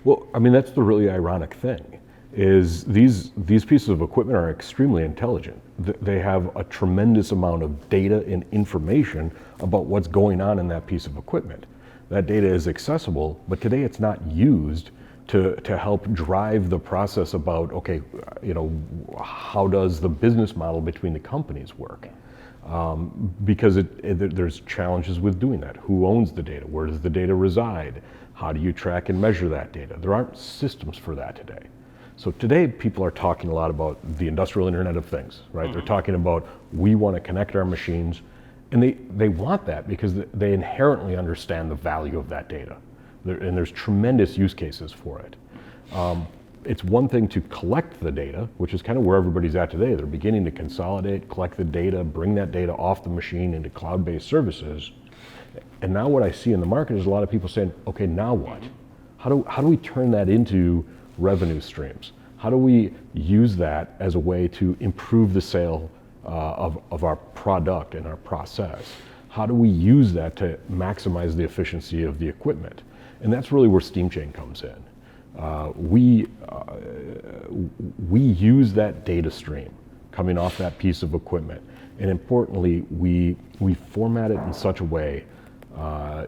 Well, I mean, that's the really ironic thing, is these pieces of equipment are extremely intelligent. They have a tremendous amount of data and information about what's going on in that piece of equipment. That data is accessible, but today it's not used to help drive the process about, okay, how does the business model between the companies work? Because there's challenges with doing that. Who owns the data? Where does the data reside? How do you track and measure that data? There aren't systems for that today. So today people are talking a lot about the industrial Internet of Things, right? Mm-hmm. They're talking about, we want to connect our machines, and they want that because they inherently understand the value of that data. And there's tremendous use cases for it. It's one thing to collect the data, which is kind of where everybody's at today. They're beginning to consolidate, collect the data, bring that data off the machine into cloud-based services. And now what I see in the market is a lot of people saying, okay, now what? How do we turn that into revenue streams? How do we use that as a way to improve the sale of our product and our process? How do we use that to maximize the efficiency of the equipment? And that's really where SteamChain comes in. We use that data stream coming off that piece of equipment, and importantly, we format it in such a way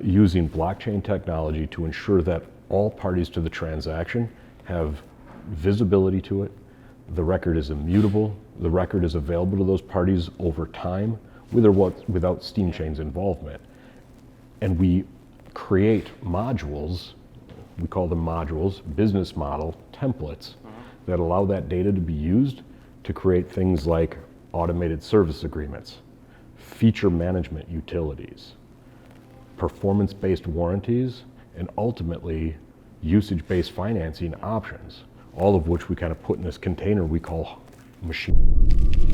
using blockchain technology to ensure that all parties to the transaction have visibility to it. The record is immutable. The record is available to those parties over time, with or without SteamChain's involvement. And we create modules, we call them modules, business model templates, that allow that data to be used to create things like automated service agreements, feature management utilities, performance-based warranties, and ultimately usage-based financing options, all of which we kind of put in this container we call machine.